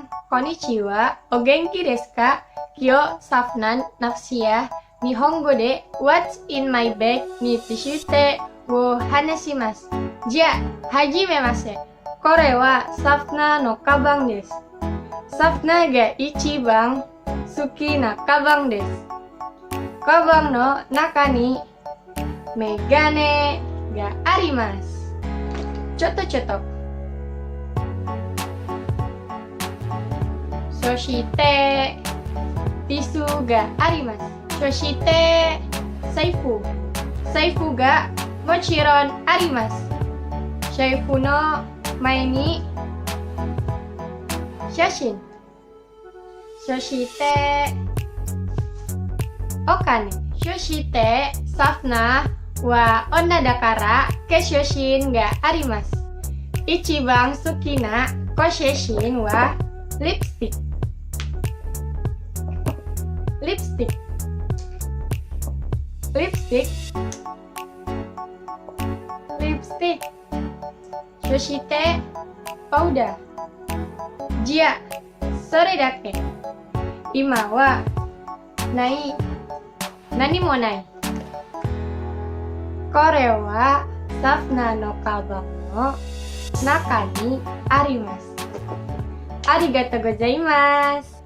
Minasan, konnichiwa, o genki desu ka? Kyo safnan nafsiya, Nihongo de what's in my bag ni tsushite wo hanashimasu. Ja, hajimemase. Kore wa Safna no kabang desu. Safna ga ichiban suki na kabang desu. Kabang no naka ni megane ga arimasu. Choto-choto. Soshite tisu ga arimasu. Soshite saifu ga mochiron arimasu. Saifu no mae ni shashin. Soshite okane. Soshite Safna wa onna dakara keshoshin ga arimasu. Ichiban suki na kosheshin wa lipstick. Soshite powder. Ja, sore dake. Ima wa nani mo nai. Kore wa Safna no kabang no naka ni arimasu. Arigatou gozaimasu.